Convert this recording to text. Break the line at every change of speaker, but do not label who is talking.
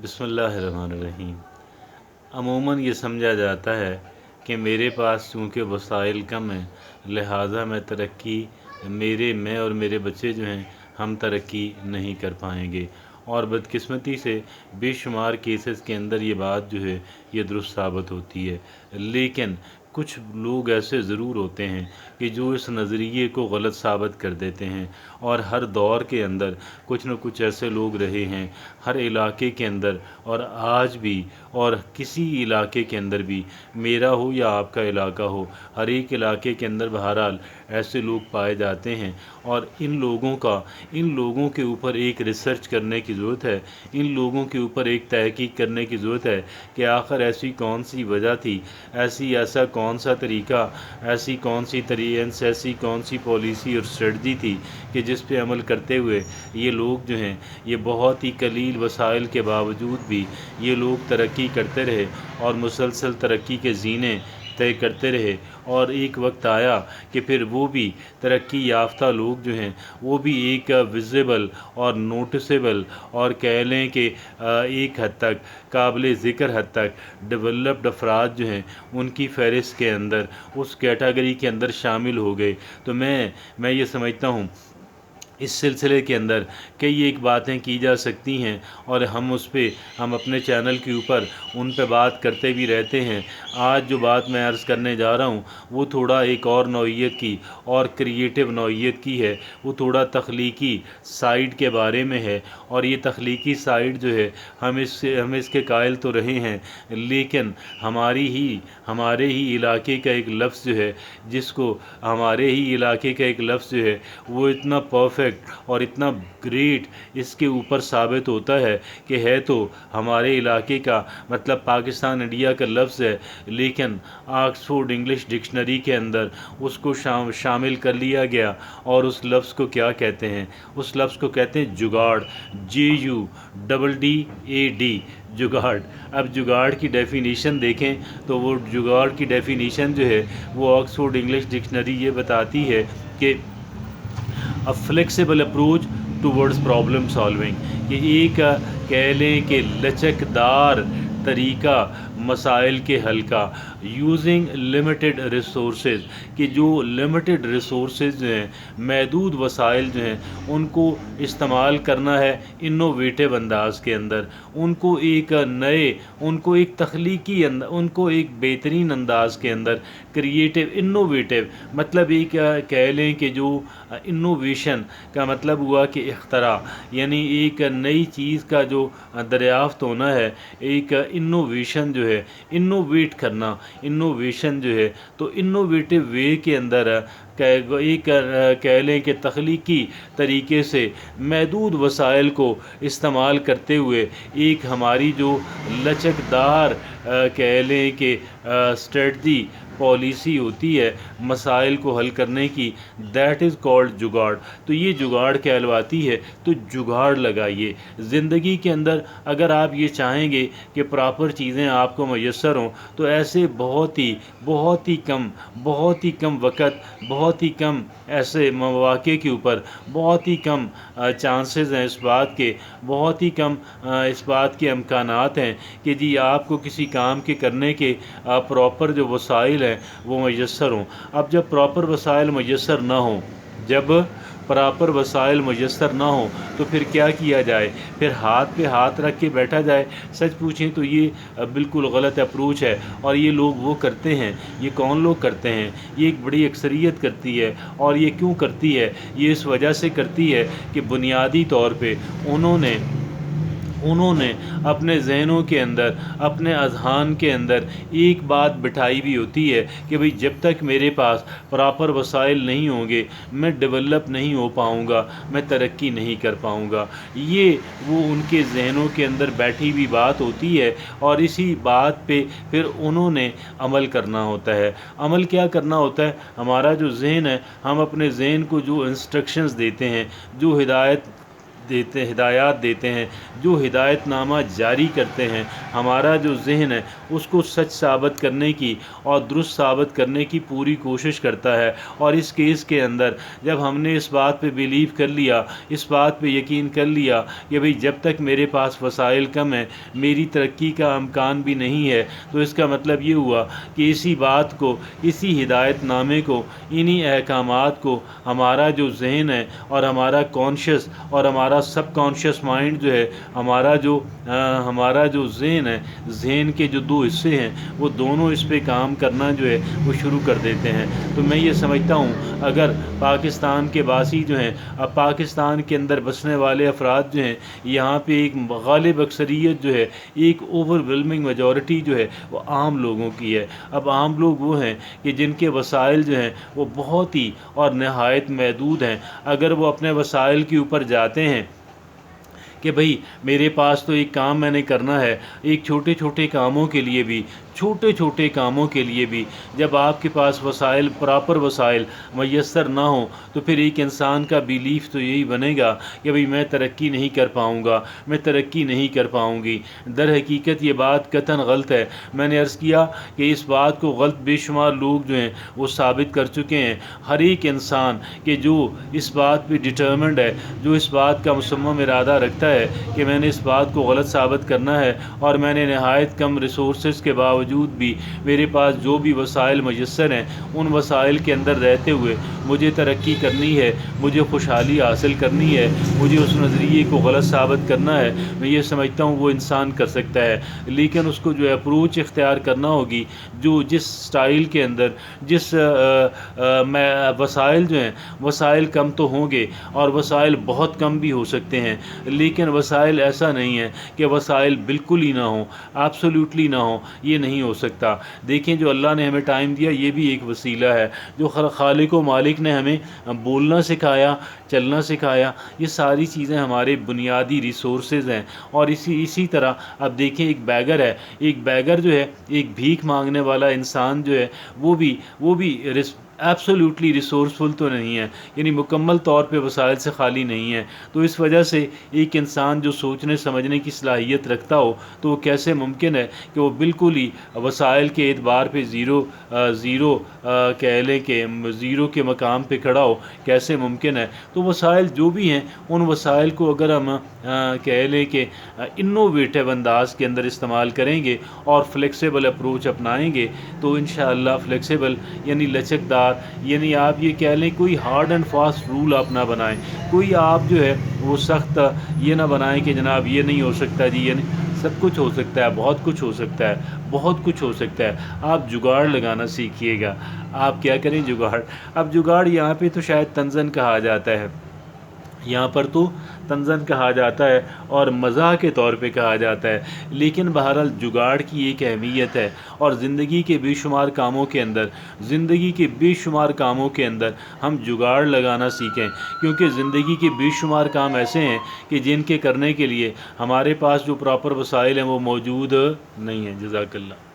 बिस्मिल्लाहिर्रहमानिर्रहीम। अमूमन ये समझा जाता है कि मेरे पास चूँकि वसाइल कम हैं, लिहाजा मैं और मेरे बच्चे जो हैं हम तरक्की नहीं कर पाएंगे। और बदकिस्मती से बेशुमार केसेस के अंदर ये बात जो है ये दुरुस्त साबित होती है। लेकिन कुछ लोग ऐसे ज़रूर होते हैं कि जो इस नज़रिए को गलत साबित कर देते हैं। और हर दौर के अंदर कुछ न कुछ ऐसे लोग रहे हैं, हर इलाके के अंदर, और आज भी, और किसी इलाके के अंदर भी, मेरा हो या आपका इलाका हो, हर एक इलाके के अंदर बहरहाल ऐसे लोग पाए जाते हैं। और इन लोगों के ऊपर एक रिसर्च करने की ज़रूरत है, इन लोगों के ऊपर एक तहकीक करने की ज़रूरत है कि आखिर ऐसी कौन सी वजह थी, ऐसा कौन सा तरीका, ऐसी कौन सी पॉलिसी और स्ट्रेटजी थी कि जिस पे अमल करते हुए ये लोग जो हैं ये बहुत ही कलील वसाइल के बावजूद भी ये लोग तरक्की करते रहे और मुसलसल तरक्की के ज़ीने तय करते रहे। और एक वक्त आया कि फिर वो भी तरक्की याफ्ता लोग जो हैं वो भी एक विजिबल और नोटिसेबल और कह लें कि एक हद तक काबिल ज़िक्र हद तक डेवलप्ड अफराद जो हैं उनकी फ़हरिस्त के अंदर, उस कैटेगरी के अंदर शामिल हो गए। तो मैं ये समझता हूँ इस सिलसिले के अंदर कई एक बातें की जा सकती हैं और हम अपने चैनल के ऊपर उन पे बात करते भी रहते हैं। आज जो बात मैं अर्ज़ करने जा रहा हूँ वो थोड़ा एक और नौइयत की और क्रिएटिव नौइयत की है, वो थोड़ा तख्लीकी साइड के बारे में है। और ये तख्लीकी साइड जो है हम इसके कायल तो रहे हैं, लेकिन हमारे ही इलाके का एक लफ्ज़ जो है वो इतना परफेक्ट और इतना ग्रेट इसके ऊपर साबित होता है कि है तो हमारे इलाके का, मतलब पाकिस्तान इंडिया का लफ्ज़ है, लेकिन ऑक्सफोर्ड इंग्लिश डिक्शनरी के अंदर उसको शामिल कर लिया गया। और उस लफ्ज़ को क्या कहते हैं? उस लफ्ज़ को कहते हैं जुगाड़, JUDDAD, जुगाड़। अब जुगाड़ की डेफिनेशन देखें तो वो जुगाड़ की डेफिनेशन जो है वो ऑक्सफोर्ड इंग्लिश डिक्शनरी ये बताती है कि a flexible approach towards problem solving, कि एक कह लें कि लचकदार तरीका मसाइल के हल का, यूजिंग लिमिटेड रिसोर्सेज, कि जो लिमिटेड रिसोर्सेज जो हैं, महदूद वसाइल जो हैं, उनको इस्तेमाल करना है इनोवेटिव अंदाज के अंदर, उनको एक तख्लीकी उनको एक बेहतरीन अंदाज के अंदर, क्रिएटिव इनोवेटिव, मतलब एक कह लें कि जो इनोवेशन का मतलब हुआ कि इख्तरा, यानी एक नई चीज़ का जो दरियाफ्त होना है, एक इनोवेशन जो है, इनोवेट करना, इनोवेशन जो है, तो इनोवेटिव वे के अंदर कह लें कि तख्लीकी तरीके से महदूद वसाइल को इस्तेमाल करते हुए एक हमारी जो लचकदार कह लें कि स्ट्रेटजी पॉलिसी होती है मसाइल को हल करने की, दैट इज़ कॉल्ड जुगाड़। तो ये जुगाड़ कहलवाती है। तो जुगाड़ लगाइए ज़िंदगी के अंदर। अगर आप ये चाहेंगे कि प्रॉपर चीज़ें आपको मैसर हों तो ऐसे बहुत ही कम वक़्त, बहुत ही कम ऐसे मौक़े के ऊपर बहुत ही कम चांसेस हैं इस बात के, बहुत ही कम इस बात के इम्कानात हैं कि जी आपको किसी काम के करने के प्रॉपर जो वसाइल हैं वो मैसर हों। अब जब प्रॉपर वसाइल मैसर ना हों, तो फिर क्या किया जाए? फिर हाथ पे हाथ रख के बैठा जाए? सच पूछें तो ये बिल्कुल गलत अप्रोच है। और ये लोग वो करते हैं, ये कौन लोग करते हैं? ये एक बड़ी अक्सरियत करती है। और ये क्यों करती है? ये इस वजह से करती है कि बुनियादी तौर पे उन्होंने अपने जहनों के अंदर, अपने अज़हान के अंदर एक बात बिठाई भी होती है कि भाई जब तक मेरे पास प्रॉपर वसाइल नहीं होंगे मैं डेवलप नहीं हो पाऊँगा, मैं तरक्की नहीं कर पाऊँगा। ये वो उनके जहनों के अंदर बैठी हुई बात होती है और इसी बात पे फिर उन्होंने अमल करना होता है। अमल क्या करना होता है? हमारा जो जहन है, हम अपने जहन को जो इंस्ट्रक्शंस देते हैं, जो हिदायत ہدایات دیتے ہیں، جو ہدایت نامہ جاری کرتے ہیں، ہمارا جو ذہن ہے اس کو سچ ثابت کرنے کی اور درست ثابت کرنے کی پوری کوشش کرتا ہے۔ اور اس کیس کے اندر جب ہم نے اس بات پہ بیلیو کر لیا، اس بات پہ یقین کر لیا کہ بھئی جب تک میرے پاس وسائل کم ہیں میری ترقی کا امکان بھی نہیں ہے، تو اس کا مطلب یہ ہوا کہ اسی بات کو، اسی ہدایت نامے کو، انہی احکامات کو ہمارا جو ذہن ہے اور ہمارا کانشیس اور ہمارا سب کانشیس مائنڈ جو ہے، ہمارا جو ذہن ہے، ذہن کے جو دو حصے ہیں وہ دونوں اس پہ کام کرنا جو ہے وہ شروع کر دیتے ہیں۔ تو میں یہ سمجھتا ہوں اگر پاکستان کے باسی جو ہیں، اب پاکستان کے اندر بسنے والے افراد جو ہیں، یہاں پہ ایک غالب اکثریت جو ہے، ایک اوور ویلمنگ میجورٹی جو ہے وہ عام لوگوں کی ہے۔ اب عام لوگ وہ ہیں کہ جن کے وسائل جو ہیں وہ بہت ہی اور نہایت محدود ہیں۔ اگر وہ اپنے وسائل کے اوپر جاتے ہیں کہ بھئی میرے پاس تو ایک کام میں نے کرنا ہے، ایک چھوٹے چھوٹے کاموں کے لیے بھی، جب آپ کے پاس وسائل، پراپر وسائل میسر نہ ہوں تو پھر ایک انسان کا بیلیف تو یہی بنے گا کہ بھئی میں ترقی نہیں کر پاؤں گا، میں ترقی نہیں کر پاؤں گی۔ در حقیقت یہ بات قطعاً غلط ہے۔ میں نے عرض کیا کہ اس بات کو غلط بے شمار لوگ جو ہیں وہ ثابت کر چکے ہیں۔ ہر ایک انسان کہ جو اس بات پہ ڈٹرمنڈ ہے، جو اس بات کا مصمم ارادہ رکھتا ہے کہ میں نے اس بات کو غلط ثابت کرنا ہے، اور میں نے نہایت کم ریسورسز کے باوجود بھی میرے پاس جو بھی وسائل میسر ہیں ان وسائل کے اندر رہتے ہوئے مجھے ترقی کرنی ہے، مجھے خوشحالی حاصل کرنی ہے، مجھے اس نظریے کو غلط ثابت کرنا ہے، میں یہ سمجھتا ہوں وہ انسان کر سکتا ہے۔ لیکن اس کو جو اپروچ اختیار کرنا ہوگی، جو جس سٹائل کے اندر، جس وسائل جو ہیں، وسائل کم تو ہوں گے اور وسائل بہت کم بھی ہو سکتے ہیں، لیکن وسائل ایسا نہیں ہے کہ وسائل بالکل ہی نہ ہوں، ایبسولوٹلی نہ ہوں، یہ نہیں ہو سکتا۔ دیکھیں جو اللہ نے ہمیں ٹائم دیا یہ بھی ایک وسیلہ ہے، جو خالق و مالک نے ہمیں بولنا سکھایا، چلنا سکھایا، یہ ساری چیزیں ہمارے بنیادی ریسورسز ہیں۔ اور اسی طرح اب دیکھیں ایک بیگر جو ہے، ایک بھیک مانگنے والا انسان جو ہے، وہ بھی ایبسولوٹلی ریسورسفل تو نہیں ہے، یعنی مکمل طور پہ وسائل سے خالی نہیں ہے۔ تو اس وجہ سے ایک انسان جو سوچنے سمجھنے کی صلاحیت رکھتا ہو تو وہ کیسے ممکن ہے کہ وہ بالکل ہی وسائل کے اعتبار پہ زیرو کہہ لیں کہ زیرو کے مقام پہ کھڑا ہو، کیسے ممکن ہے؟ تو وسائل جو بھی ہیں ان وسائل کو اگر ہم کہہ لیں کہ انوویٹو انداز کے اندر استعمال کریں گے اور فلیکسیبل اپروچ اپنائیں گے تو انشاءاللہ فلیکسیبل یعنی لچکدار، یعنی آپ یہ کہہ لیں کوئی ہارڈ اینڈ فاسٹ رول آپ نہ بنائیں، کوئی آپ جو ہے وہ سخت یہ نہ بنائیں کہ جناب یہ نہیں ہو سکتا جی، یعنی سب کچھ ہو سکتا ہے، بہت کچھ ہو سکتا ہے، بہت کچھ ہو سکتا ہے۔ آپ جگاڑ لگانا سیکھیے گا۔ آپ کیا کریں؟ جگاڑ۔ اب جگاڑ یہاں پہ تو شاید تنزن کہا جاتا ہے، یہاں پر تو تنزن کہا جاتا ہے اور مزاح کے طور پہ کہا جاتا ہے، لیکن بہرحال جگاڑ کی ایک اہمیت ہے۔ اور زندگی کے بے شمار کاموں کے اندر ہم جگاڑ لگانا سیکھیں، کیونکہ زندگی کے بے شمار کام ایسے ہیں کہ جن کے کرنے کے لیے ہمارے پاس جو پراپر وسائل ہیں وہ موجود نہیں ہیں۔ جزاک اللہ۔